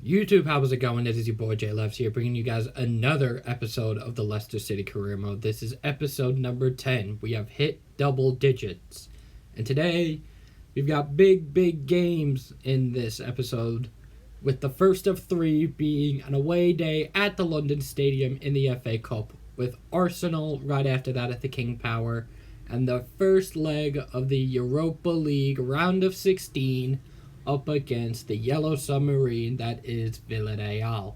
YouTube, how's it going? It is your boy Jay Levs here, bringing you guys another episode of the Leicester City Career Mode. This is episode number 10. We have hit double digits. And today, we've got big games in this episode, with the first of three being an away day at the London Stadium in the FA Cup, with Arsenal right after that at the King Power, and the first leg of the Europa League round of 16 up against the Yellow Submarine that is Villarreal.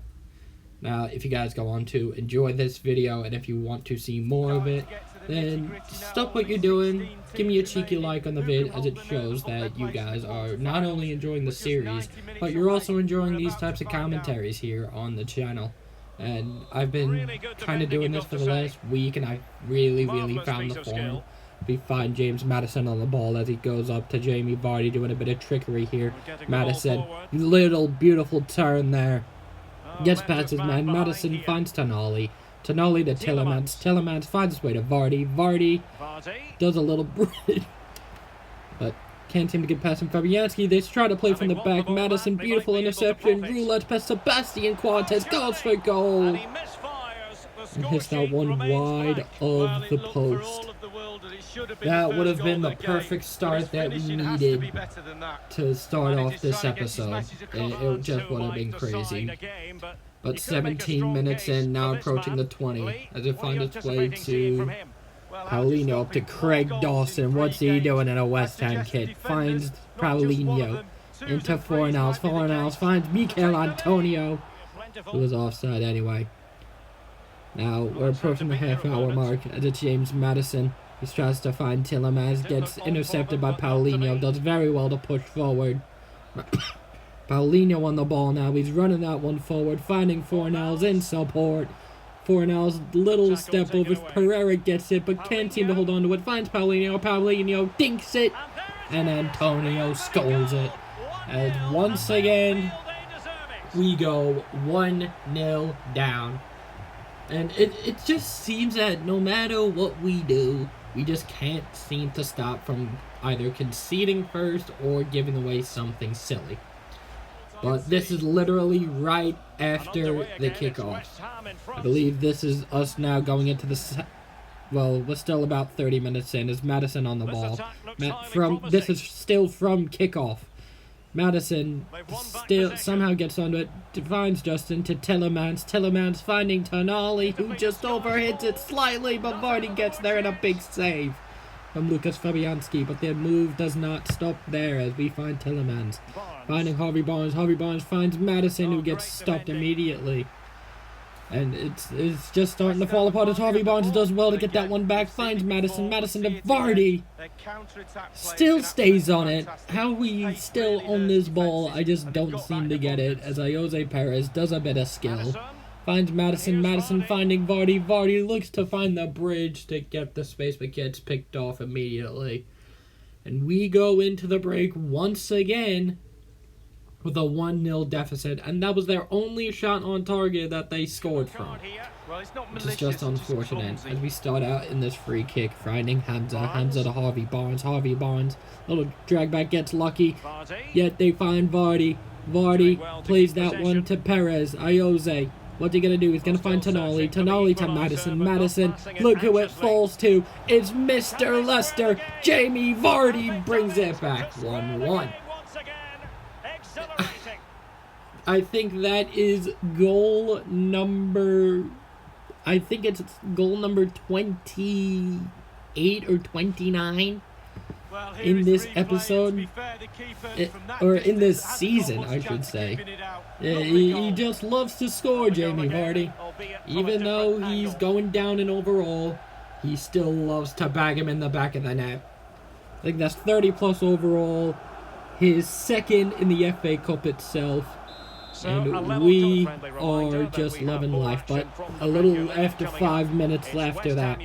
Now, if you guys go on to enjoy this video, and if you want to see more of it, then stop what you're doing, give me a cheeky like on the vid, as it shows that you guys are not only enjoying the series, but you're also enjoying these types of commentaries here on the channel. And I've been kind of doing this for the last week, and I really found the form. We find James Maddison on the ball as he goes up to Jamie Vardy, doing a bit of trickery here. Maddison, little beautiful turn there. Gets past his man. Maddison finds Tonali. Tonali to Tielemans. Tielemans finds his way to Vardy. Vardy does a little bridge, but can't seem to get past him. Fabianski, they try to play from the back. Maddison, beautiful interception. Roulette past Sebastian Quantes, goes for goal. And hits that one wide of the post. That would have been the perfect start that we needed to start off this episode. It just would have been crazy. But 17 minutes in, now approaching the 20, as it finds its way to Paulinho, up to Craig Dawson. What's he doing in a West Ham kit? Finds Paulinho into Fornals. Fornals finds Mikel Antonio, who was offside anyway. Now we're approaching the half-hour mark as it's James Maddison. He tries to find Tielemans, gets intercepted by Paulinho, does very well to push forward. Paulinho on the ball now, he's running that one forward, finding Fornals in support. Fornals, little step over, Pereira gets it, but can't seem to hold on to it, finds Paulinho, Paulinho dinks it, and Antonio scores it. And once again, we go 1-0 down. And it just seems that no matter what we do, we just can't seem to stop from either conceding first or giving away something silly. But this is literally right after the kickoff. I believe this is us now going into the... Well, we're still about 30 minutes in. Is Maddison on the ball? This is still from kickoff. Maddison still somehow gets onto it, finds Justin to Tielemans. Tielemans finding Tonali, who just overhits it slightly, but Vardy gets there in a big save from Lucas Fabianski. But their move does not stop there as we find Tielemans finding Harvey Barnes. Harvey Barnes finds Maddison, who gets stopped immediately. And it's just starting to fall apart as Harvey Barnes does well to get that one back. Finds Maddison. Maddison to Vardy. Still stays on it. How we still on this ball, I just don't seem to get it. As Jose Perez does a bit of skill. Finds Maddison. Maddison finding Vardy. Vardy looks to find the bridge to get the space, but gets picked off immediately. And we go into the break once again with a 1-0 deficit, and that was their only shot on target that they scored from. Which is just unfortunate, as we start out in this free kick, finding Hamza. Hamza to Harvey Barnes. Harvey Barnes, little drag back, gets lucky, yet they find Vardy. Vardy plays that one to Perez. Jose, what's he going to do? He's going to find Tonali. Tonali to Maddison. Maddison, look who it falls to. It's Mr. Leicester. Jamie Vardy brings it back 1-1. I think that is goal number... I think it's goal number 28 or 29 in this episode. Or in this season, I should say. He just loves to score, Jamie Vardy. Even though he's going down in overall, he still loves to bag him in the back of the net. I think that's 30 plus overall. His second in the FA Cup itself. And we are just loving life, but a little after 5 minutes after that.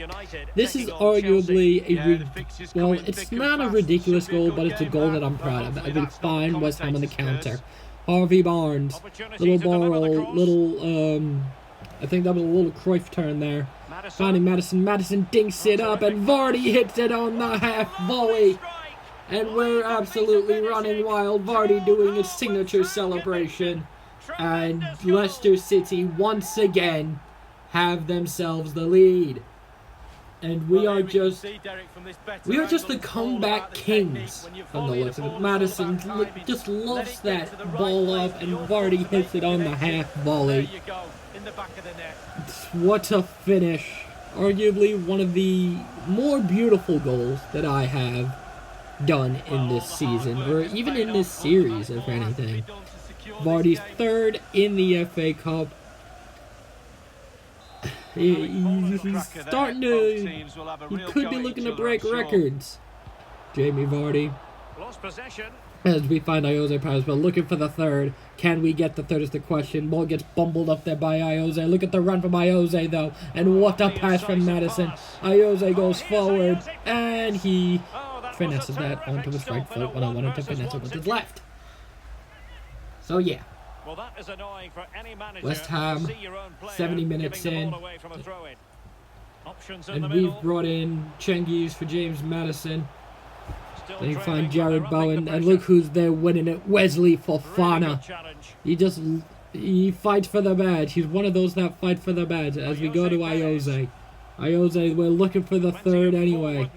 This is arguably well, it's not a ridiculous goal, but it's a goal that I'm proud of. I think fine West Ham on the counter. Harvey Barnes, little ball roll, I think that was a little Cruyff turn there. Finding Maddison. Maddison dinks it up, and Vardy hits it on the half volley. And we're absolutely running wild. Vardy doing his signature celebration. And Leicester City once again have themselves the lead. And we are just the comeback kings from the looks of it. Madison just loves that ball up, and Vardy hits it on the half volley. What a finish. Arguably one of the more beautiful goals that I have done in this season, or even in this series, if anything. Vardy's third in the FA Cup. He's starting to... He could be looking to break records. Jamie Vardy. As we find Iose Paz, but looking for the third. Can we get the third is the question. Ball gets bumbled up there by Iose. Look at the run from Iose, though. And what a pass from Madison. Iose goes forward, and he finesses that onto his right foot when I wanted to finesse it with his left. So, yeah. West Ham, 70 minutes in, and we've brought in Cengiz for James Madison. Then you find Jared Bowen, and look who's there winning it, Wesley Fofana. He fights for the badge. He's one of those that fight for the badge. As we go to Iose. Iose, we're looking for the third anyway.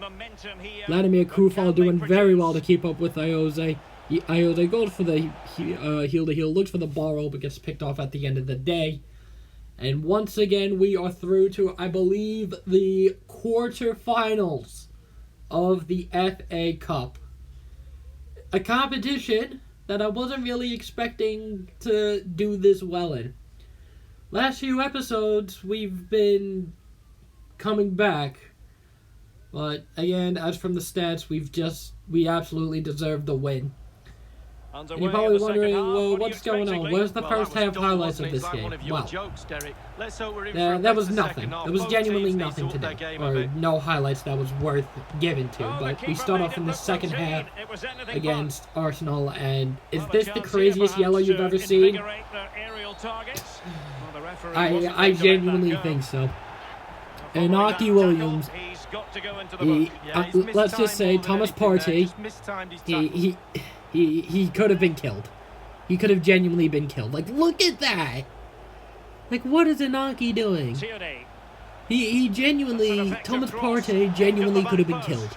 Vladimir Kufal doing very well to keep up with Iose. Iose goes for the heel-to-heel, looks for the ball roll, but gets picked off at the end of the day. And once again, we are through to, I believe, the quarterfinals of the FA Cup. A competition that I wasn't really expecting to do this well in. Last few episodes, we've been coming back. But again, as from the stats, we absolutely deserve the win. And you're probably wondering, well, what's going on? Where's the first half highlights of this game? Well, there was nothing. There was genuinely nothing today. Or no highlights that was worth giving to. But we start off in the second half against Arsenal, and is this the craziest yellow you've ever seen? I genuinely think so. Inaki Williams, let's just say Thomas Partey, he could have been killed. He could have genuinely been killed. Like, look at that! Like, what is Inaki doing? He genuinely, Thomas Partey genuinely could have been killed.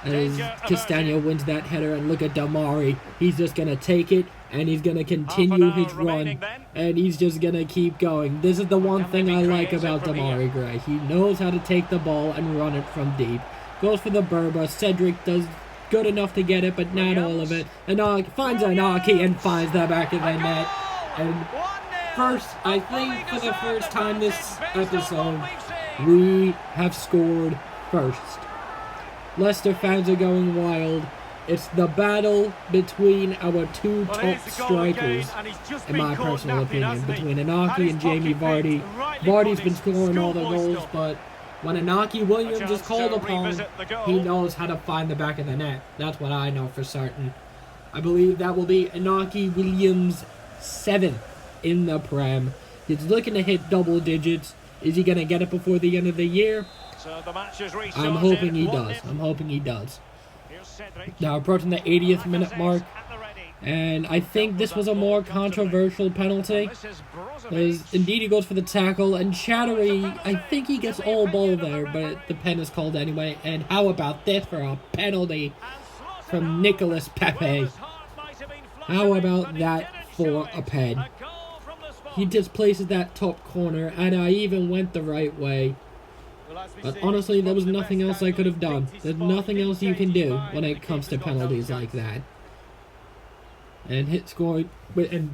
As Castagno wins that header, and look at Damari. He's just going to take it, and he's going to continue his run, and he's just going to keep going. This is the one thing I like about Damari Gray. He knows how to take the ball and run it from deep. Goes for the Berba. Cedric does good enough to get it, but not all of it. Inaki finds Inaki and finds the back of the net. And first, I think for the first time this episode, we have scored first. Leicester fans are going wild. It's the battle between our two top strikers, in my personal opinion, between Inaki and Jamie Vardy. Vardy's been scoring all the goals, but when Inaki Williams is called upon, he knows how to find the back of the net. That's what I know for certain. I believe that will be Inaki Williams' 7th in the Prem. He's looking to hit double digits. Is he going to get it before the end of the year? I'm hoping he does. Now approaching the 80th minute mark, and I think this was a more controversial penalty. As indeed he goes for the tackle, and Chattery, I think he gets all ball there, but the pen is called anyway. And how about this for a penalty from Nicolas Pepe? How about that for a pen? He just places that top corner, and I even went the right way. But honestly, there was nothing else I could have done. There's nothing else you can do when it comes to penalties like that. And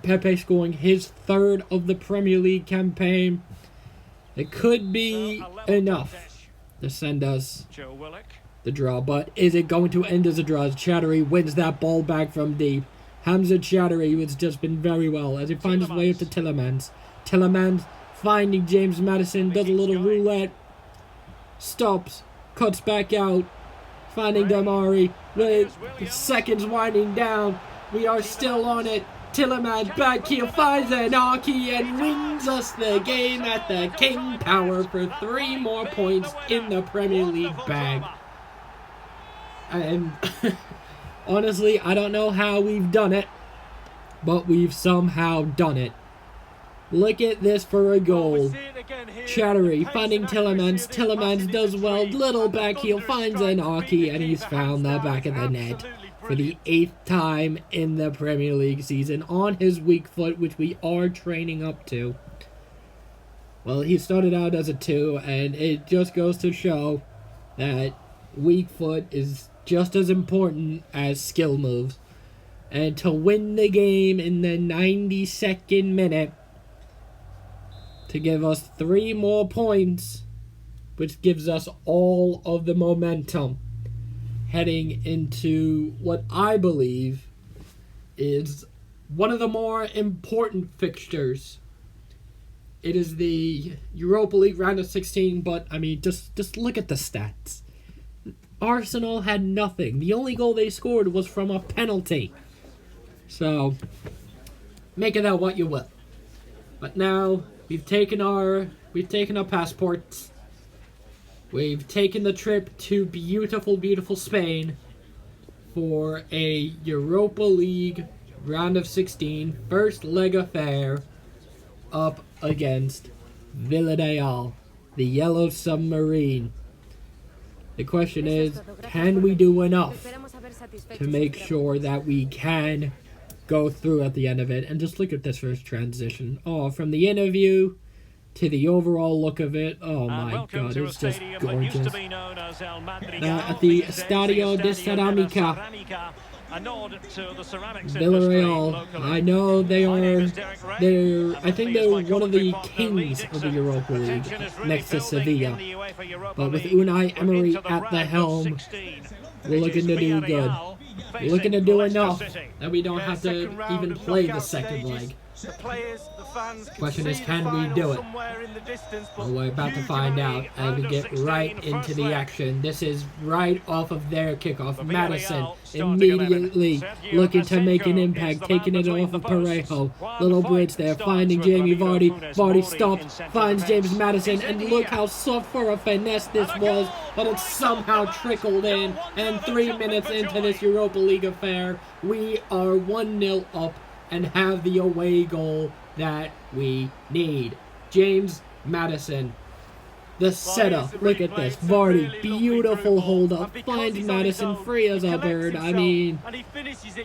Pepe scoring his 3rd of the Premier League campaign. It could be enough to send us the draw. But is it going to end as a draw? As Chattery wins that ball back from deep. Hamza Chattery, who has just been very well, as he finds his way up to Tillemans. Tillemans finding James Madison, does a little roulette. Stops, cuts back out, finding Damari, with seconds winding down. We are still on it. Tillemans back here, finds Inaki and wins us the game at the King Power for 3 more points in the Premier League bag. And honestly, I don't know how we've done it, but we've somehow done it. Look at this for a goal. Chattery finding Tillemans. Tillemans does well. Little back heel finds Anarchy, and he's found the back of the net for the 8th time in the Premier League season on his weak foot, which we are training up to. Well, he started out as a 2, and it just goes to show that weak foot is just as important as skill moves. And to win the game in the 92nd minute, to give us 3 more points, which gives us all of the momentum heading into what I believe is one of the more important fixtures. It is the Europa League round of 16, but I mean, just look at the stats. Arsenal had nothing. The only goal they scored was from a penalty. So, make of that what you will. But now we've taken our passports. We've taken the trip to beautiful, beautiful Spain for a Europa League round of 16 first leg affair up against Villarreal, the Yellow Submarine. The question is, can we do enough to make sure that we can go through at the end of it? And just look at this first transition. Oh, from the interview to the overall look of it. Oh my god, it's just gorgeous. At the Estadio de Ceramica, Villarreal, I know I think they're one of the kings of the Europa League, next to Sevilla. But with Unai Emery at the helm, we're looking to do good. We're looking to do enough that we don't have to even play the second leg. Question is, can we do it? Well, we're about to find out as we get right into the action. This is right off of their kickoff. Madison immediately looking to make an impact, taking it off of Parejo. Little bridge there, finding Jamie Vardy. Vardy stops, finds James Madison, and look how soft for a finesse this was, but it somehow trickled in. And 3 minutes into this Europa League affair, we are 1-0 up and have the away goal that we need. James Madison, the setup. Look at this. Vardy, beautiful hold up. Finds Madison free as a bird. I mean,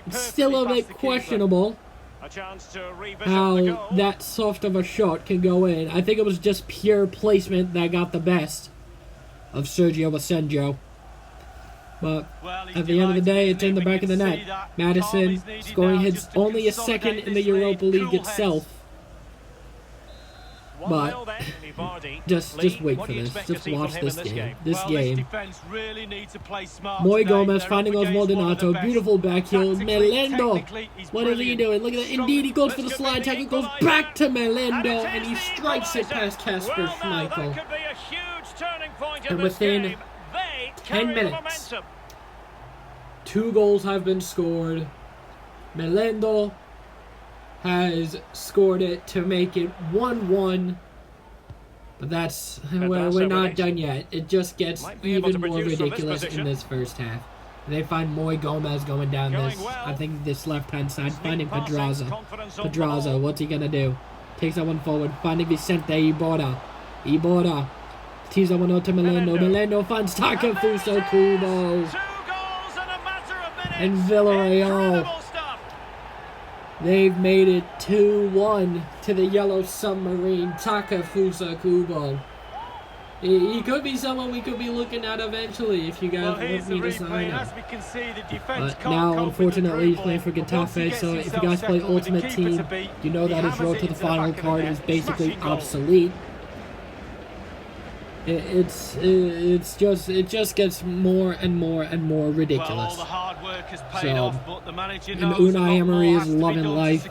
it's still a bit questionable how that soft of a shot can go in. I think it was just pure placement that got the best of Sergio Asenjo. But at the end of the day, it's in the back of the net. Madison scoring his only a second in the Europa League itself. But just wait for this. Just watch this game. Moy Gomez finding Oswaldinato. Beautiful back heel. Melendo. What is he doing? Look at that. Indeed, he goes for the slide tackle. Goes back to Melendo. And he strikes it past Kasper Schmeichel. And within 10 minutes, 2 goals have been scored. Melendo has scored it to make it 1-1. But we're not done yet. It just gets even more ridiculous in this first half. They find Moy Gomez going down this, I think this left-hand side, finding Pedraza. Pedraza, what's he gonna do? Takes that one forward, finding Vicente Iborra. Iborra tees that one out to Melendo. Melendo finds Takefusa Kubo. And Villarreal, they've made it 2-1 to the Yellow Submarine. Takefusa Kubo. He could be someone we could be looking at eventually if you guys want me to sign him. But now, unfortunately, he's playing for Getafe, so if you guys play Ultimate Team, you know that his road to the final card is basically obsolete. It just gets more and more and more ridiculous. And Unai Emery is loving life.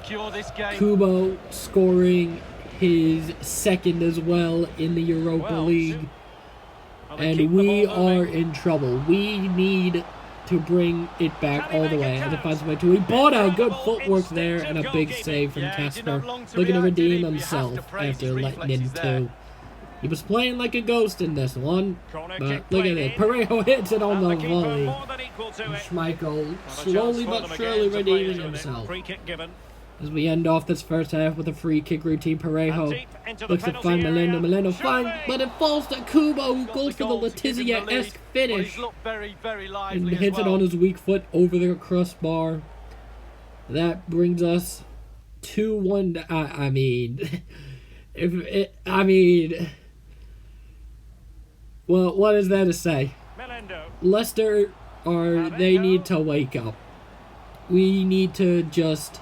Kubo scoring his second as well in the Europa League. And we are in trouble. We need to bring it back all the way. And it finds a way to Iborra. Good footwork there and a big save from Kasper. Looking to redeem himself after letting in 2. He was playing like a ghost in this one, but look at it. Parejo hits it on the volley. And Schmeichel slowly but surely redeeming himself. As we end off this first half with a free kick routine, Parejo looks to find Melendo. Melendo finds, but it falls to Kubo, who goes for the Letizia-esque finish. And hits it on his weak foot over the crossbar. That brings us 2-1. Well, what is there to say? Leicester they need to wake up. We need to just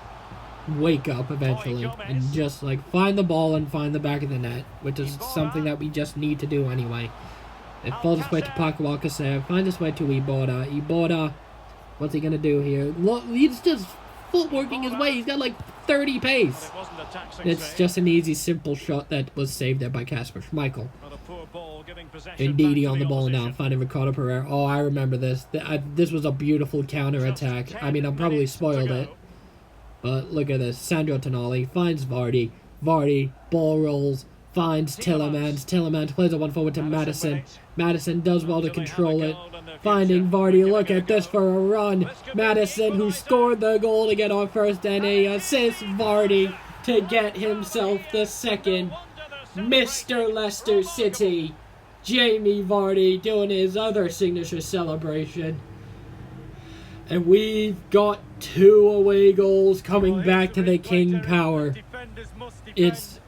wake up eventually and just find the ball and find the back of the net, which is something that we just need to do anyway. It falls its way to Pakawakasev, finds its way to Iborra. Iborra, what's he gonna do here? Look, he's just footworking his way. He's got 30 pace. It's just an easy, simple shot that was saved there by Kasper Schmeichel. Ndidi on the ball now, finding Ricardo Pereira. Oh, I remember this. This was a beautiful counter-attack. I probably spoiled it. But look at this. Sandro Tonali finds Vardy. Vardy, ball rolls, finds Tillemans. Tillemans plays it one forward to Madison. Madison does well to control it. Finding Vardy. Look at this for a run. Madison, who scored the goal to get our first NA assist. Vardy to get himself the second. Mr. Leicester City. Jamie Vardy doing his other signature celebration. And we've got 2 away goals coming back to the King Power. It's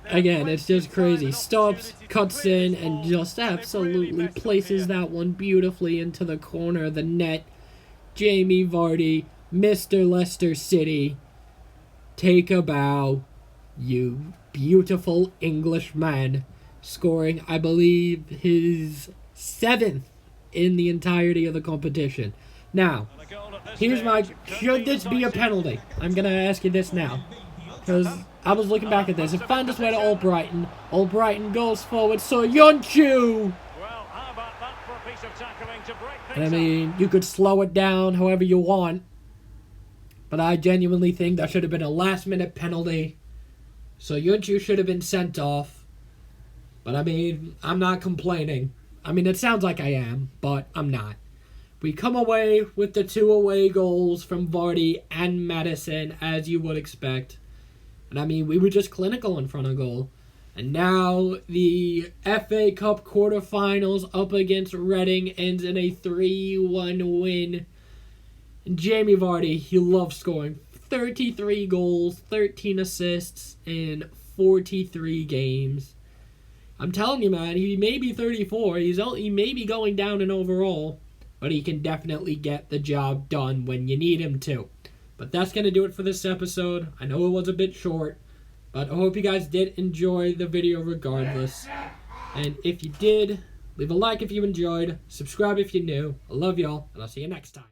just crazy. Stops, cuts in, and just absolutely places that one beautifully into the corner of the net. Jamie Vardy, Mr. Leicester City. Take a bow, you beautiful Englishman. Scoring, I believe, his 7th in the entirety of the competition. Now, here's should this be a penalty? I'm going to ask you this now. Because I was looking back at this. It found its way to Albrighton. Albrighton goes forward. So Yonchu! And you could slow it down however you want. But I genuinely think that should have been a last-minute penalty. So Yonchu should have been sent off. But I'm not complaining. It sounds like I am, but I'm not. We come away with the 2 away goals from Vardy and Madison, as you would expect. And we were just clinical in front of goal. And now the FA Cup quarterfinals up against Reading ends in a 3-1 win. And Jamie Vardy, he loves scoring. 33 goals, 13 assists in 43 games. I'm telling you, man, he may be 34. He may be going down in overall. But he can definitely get the job done when you need him to. But that's going to do it for this episode. I know it was a bit short, but I hope you guys did enjoy the video regardless. And if you did, leave a like if you enjoyed, subscribe if you're new. I love y'all, and I'll see you next time.